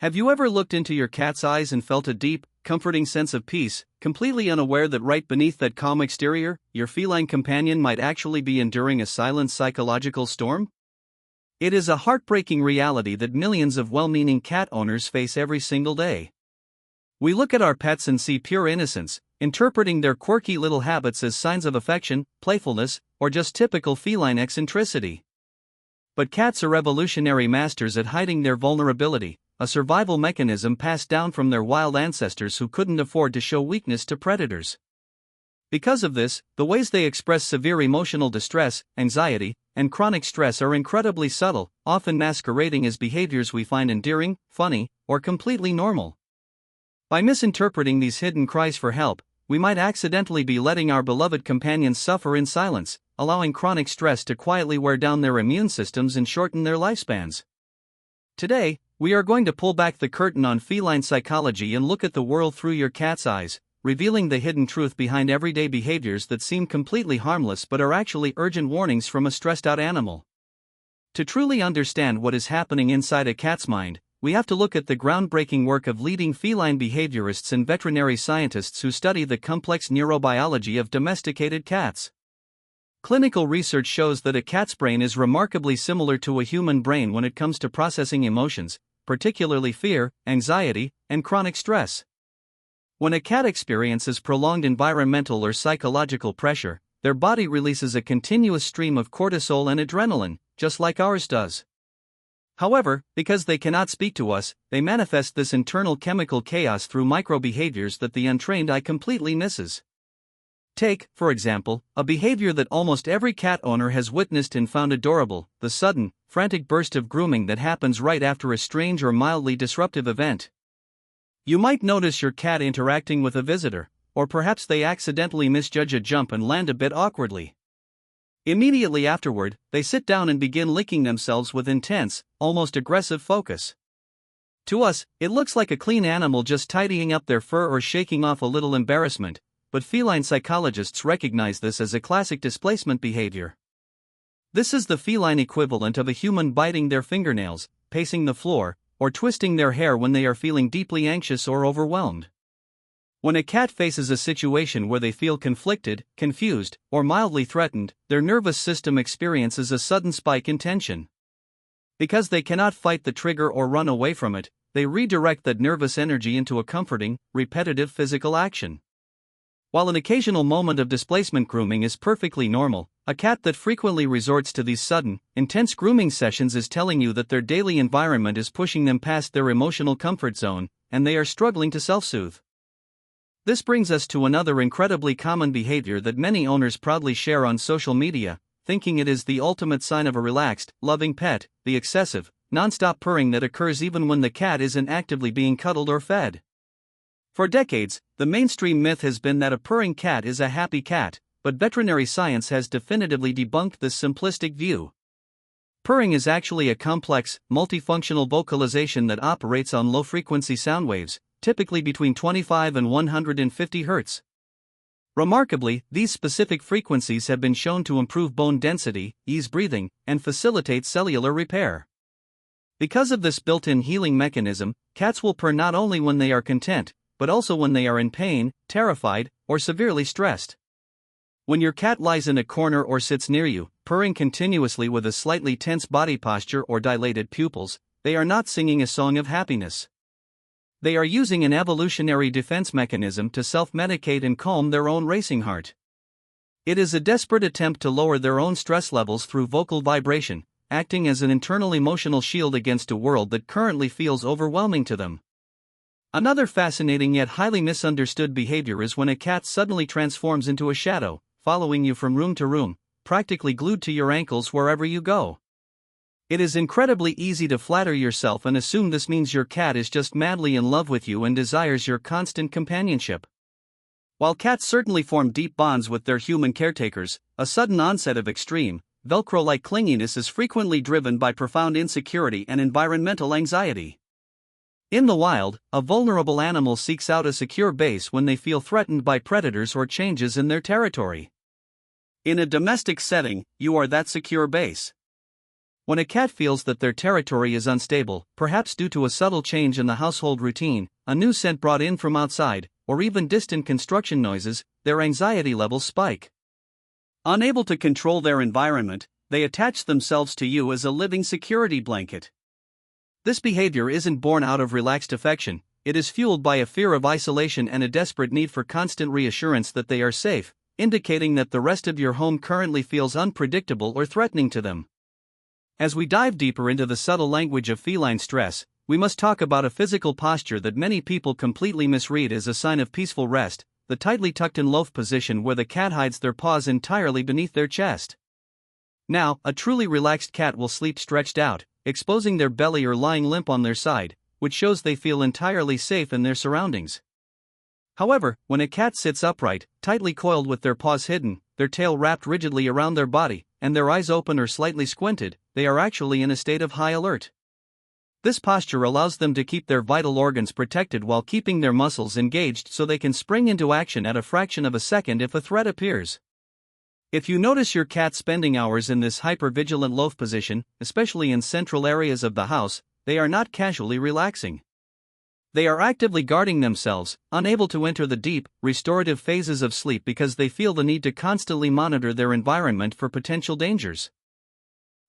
Have you ever looked into your cat's eyes and felt a deep, comforting sense of peace, completely unaware that right beneath that calm exterior, your feline companion might actually be enduring a silent psychological storm? It is a heartbreaking reality that millions of well-meaning cat owners face every single day. We look at our pets and see pure innocence, interpreting their quirky little habits as signs of affection, playfulness, or just typical feline eccentricity. But cats are evolutionary masters at hiding their vulnerability, a survival mechanism passed down from their wild ancestors who couldn't afford to show weakness to predators. Because of this, the ways they express severe emotional distress, anxiety, and chronic stress are incredibly subtle, often masquerading as behaviors we find endearing, funny, or completely normal. By misinterpreting these hidden cries for help, we might accidentally be letting our beloved companions suffer in silence, allowing chronic stress to quietly wear down their immune systems and shorten their lifespans. Today, we are going to pull back the curtain on feline psychology and look at the world through your cat's eyes, revealing the hidden truth behind everyday behaviors that seem completely harmless but are actually urgent warnings from a stressed-out animal. To truly understand what is happening inside a cat's mind, we have to look at the groundbreaking work of leading feline behaviorists and veterinary scientists who study the complex neurobiology of domesticated cats. Clinical research shows that a cat's brain is remarkably similar to a human brain when it comes to processing emotions, particularly fear, anxiety, and chronic stress. When a cat experiences prolonged environmental or psychological pressure, their body releases a continuous stream of cortisol and adrenaline, just like ours does. However, because they cannot speak to us, they manifest this internal chemical chaos through micro-behaviors that the untrained eye completely misses. Take, for example, a behavior that almost every cat owner has witnessed and found adorable: the sudden, frantic burst of grooming that happens right after a strange or mildly disruptive event. You might notice your cat interacting with a visitor, or perhaps they accidentally misjudge a jump and land a bit awkwardly. Immediately afterward, they sit down and begin licking themselves with intense, almost aggressive focus. To us, it looks like a clean animal just tidying up their fur or shaking off a little embarrassment, but feline psychologists recognize this as a classic displacement behavior. This is the feline equivalent of a human biting their fingernails, pacing the floor, or twisting their hair when they are feeling deeply anxious or overwhelmed. When a cat faces a situation where they feel conflicted, confused, or mildly threatened, their nervous system experiences a sudden spike in tension. Because they cannot fight the trigger or run away from it, they redirect that nervous energy into a comforting, repetitive physical action. While an occasional moment of displacement grooming is perfectly normal, a cat that frequently resorts to these sudden, intense grooming sessions is telling you that their daily environment is pushing them past their emotional comfort zone, and they are struggling to self-soothe. This brings us to another incredibly common behavior that many owners proudly share on social media, thinking it is the ultimate sign of a relaxed, loving pet: the excessive, non-stop purring that occurs even when the cat isn't actively being cuddled or fed. For decades, the mainstream myth has been that a purring cat is a happy cat, but veterinary science has definitively debunked this simplistic view. Purring is actually a complex, multifunctional vocalization that operates on low-frequency sound waves, typically between 25 and 150 Hz. Remarkably, these specific frequencies have been shown to improve bone density, ease breathing, and facilitate cellular repair. Because of this built-in healing mechanism, cats will purr not only when they are content, but also when they are in pain, terrified, or severely stressed. When your cat lies in a corner or sits near you, purring continuously with a slightly tense body posture or dilated pupils, they are not singing a song of happiness. They are using an evolutionary defense mechanism to self-medicate and calm their own racing heart. It is a desperate attempt to lower their own stress levels through vocal vibration, acting as an internal emotional shield against a world that currently feels overwhelming to them. Another fascinating yet highly misunderstood behavior is when a cat suddenly transforms into a shadow, following you from room to room, practically glued to your ankles wherever you go. It is incredibly easy to flatter yourself and assume this means your cat is just madly in love with you and desires your constant companionship. While cats certainly form deep bonds with their human caretakers, a sudden onset of extreme, Velcro-like clinginess is frequently driven by profound insecurity and environmental anxiety. In the wild, a vulnerable animal seeks out a secure base when they feel threatened by predators or changes in their territory. In a domestic setting, you are that secure base. When a cat feels that their territory is unstable, perhaps due to a subtle change in the household routine, a new scent brought in from outside, or even distant construction noises, their anxiety levels spike. Unable to control their environment, they attach themselves to you as a living security blanket. This behavior isn't born out of relaxed affection, it is fueled by a fear of isolation and a desperate need for constant reassurance that they are safe, indicating that the rest of your home currently feels unpredictable or threatening to them. As we dive deeper into the subtle language of feline stress, we must talk about a physical posture that many people completely misread as a sign of peaceful rest, the tightly tucked-in loaf position where the cat hides their paws entirely beneath their chest. Now, a truly relaxed cat will sleep stretched out, exposing their belly or lying limp on their side, which shows they feel entirely safe in their surroundings. However, when a cat sits upright, tightly coiled with their paws hidden, their tail wrapped rigidly around their body, and their eyes open or slightly squinted, they are actually in a state of high alert. This posture allows them to keep their vital organs protected while keeping their muscles engaged so they can spring into action at a fraction of a second if a threat appears. If you notice your cat spending hours in this hyper-vigilant loaf position, especially in central areas of the house, they are not casually relaxing. They are actively guarding themselves, unable to enter the deep, restorative phases of sleep because they feel the need to constantly monitor their environment for potential dangers.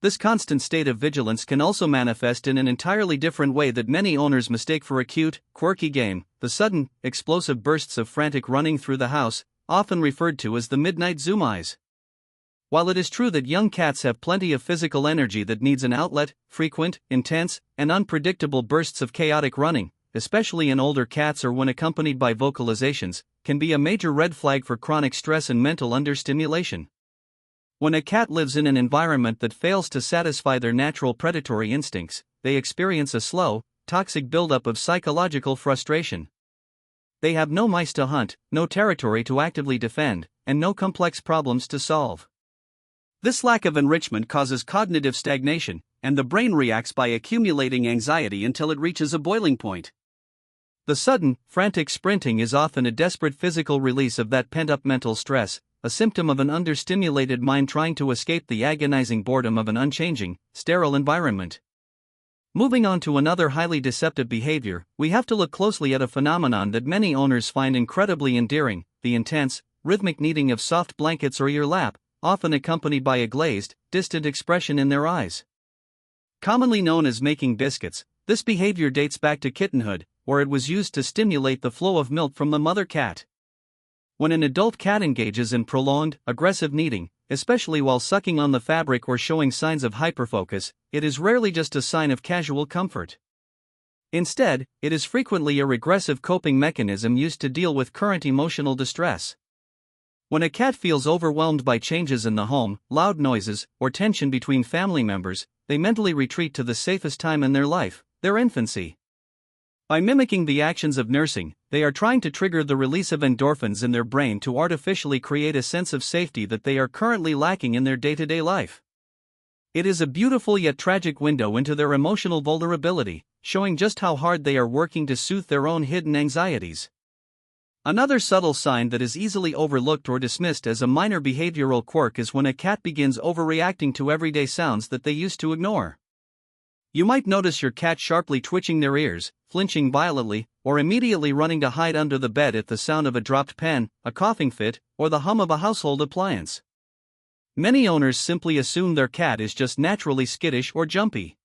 This constant state of vigilance can also manifest in an entirely different way that many owners mistake for a cute, quirky game: the sudden, explosive bursts of frantic running through the house, often referred to as the midnight zoom eyes. While it is true that young cats have plenty of physical energy that needs an outlet, frequent, intense, and unpredictable bursts of chaotic running, especially in older cats or when accompanied by vocalizations, can be a major red flag for chronic stress and mental understimulation. When a cat lives in an environment that fails to satisfy their natural predatory instincts, they experience a slow, toxic buildup of psychological frustration. They have no mice to hunt, no territory to actively defend, and no complex problems to solve. This lack of enrichment causes cognitive stagnation, and the brain reacts by accumulating anxiety until it reaches a boiling point. The sudden, frantic sprinting is often a desperate physical release of that pent-up mental stress, a symptom of an understimulated mind trying to escape the agonizing boredom of an unchanging, sterile environment. Moving on to another highly deceptive behavior, we have to look closely at a phenomenon that many owners find incredibly endearing: the intense, rhythmic kneading of soft blankets or your lap, often accompanied by a glazed, distant expression in their eyes. Commonly known as making biscuits, this behavior dates back to kittenhood, where it was used to stimulate the flow of milk from the mother cat. When an adult cat engages in prolonged, aggressive kneading, especially while sucking on the fabric or showing signs of hyperfocus, it is rarely just a sign of casual comfort. Instead, it is frequently a regressive coping mechanism used to deal with current emotional distress. When a cat feels overwhelmed by changes in the home, loud noises, or tension between family members, they mentally retreat to the safest time in their life, their infancy. By mimicking the actions of nursing, they are trying to trigger the release of endorphins in their brain to artificially create a sense of safety that they are currently lacking in their day-to-day life. It is a beautiful yet tragic window into their emotional vulnerability, showing just how hard they are working to soothe their own hidden anxieties. Another subtle sign that is easily overlooked or dismissed as a minor behavioral quirk is when a cat begins overreacting to everyday sounds that they used to ignore. You might notice your cat sharply twitching their ears, flinching violently, or immediately running to hide under the bed at the sound of a dropped pen, a coughing fit, or the hum of a household appliance. Many owners simply assume their cat is just naturally skittish or jumpy.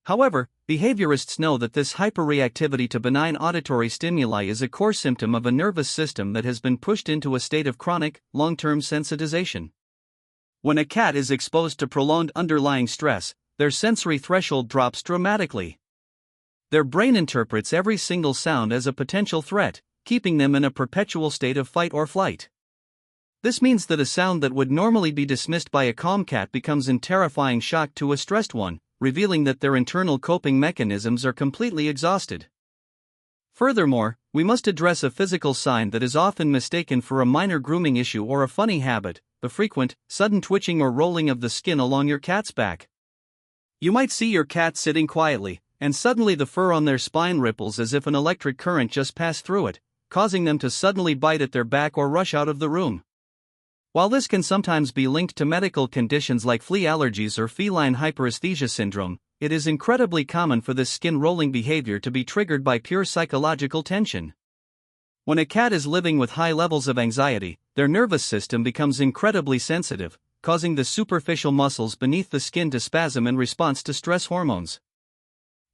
However, behaviorists know that this hyperreactivity to benign auditory stimuli is a core symptom of a nervous system that has been pushed into a state of chronic, long-term sensitization. When a cat is exposed to prolonged underlying stress, their sensory threshold drops dramatically. Their brain interprets every single sound as a potential threat, keeping them in a perpetual state of fight or flight. This means that a sound that would normally be dismissed by a calm cat becomes in terrifying shock to a stressed one, revealing that their internal coping mechanisms are completely exhausted. Furthermore, we must address a physical sign that is often mistaken for a minor grooming issue or a funny habit: the frequent, sudden twitching or rolling of the skin along your cat's back. You might see your cat sitting quietly, and suddenly the fur on their spine ripples as if an electric current just passed through it, causing them to suddenly bite at their back or rush out of the room. While this can sometimes be linked to medical conditions like flea allergies or feline hyperesthesia syndrome, it is incredibly common for this skin-rolling behavior to be triggered by pure psychological tension. When a cat is living with high levels of anxiety, their nervous system becomes incredibly sensitive, causing the superficial muscles beneath the skin to spasm in response to stress hormones.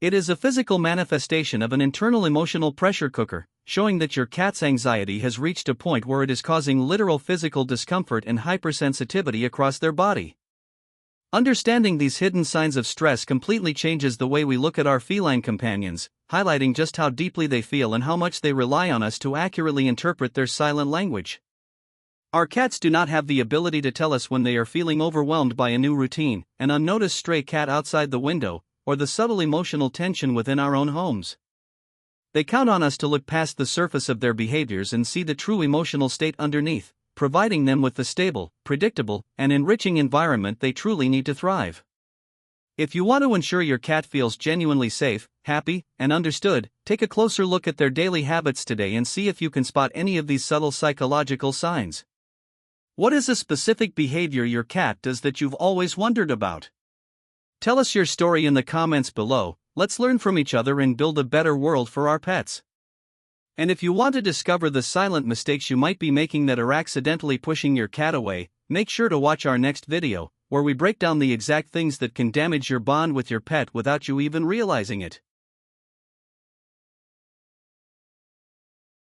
It is a physical manifestation of an internal emotional pressure cooker, showing that your cat's anxiety has reached a point where it is causing literal physical discomfort and hypersensitivity across their body. Understanding these hidden signs of stress completely changes the way we look at our feline companions, highlighting just how deeply they feel and how much they rely on us to accurately interpret their silent language. Our cats do not have the ability to tell us when they are feeling overwhelmed by a new routine, an unnoticed stray cat outside the window, or the subtle emotional tension within our own homes. They count on us to look past the surface of their behaviors and see the true emotional state underneath, providing them with the stable, predictable, and enriching environment they truly need to thrive. If you want to ensure your cat feels genuinely safe, happy, and understood, take a closer look at their daily habits today and see if you can spot any of these subtle psychological signs. What is a specific behavior your cat does that you've always wondered about? Tell us your story in the comments below. Let's learn from each other and build a better world for our pets. And if you want to discover the silent mistakes you might be making that are accidentally pushing your cat away, make sure to watch our next video, where we break down the exact things that can damage your bond with your pet without you even realizing it.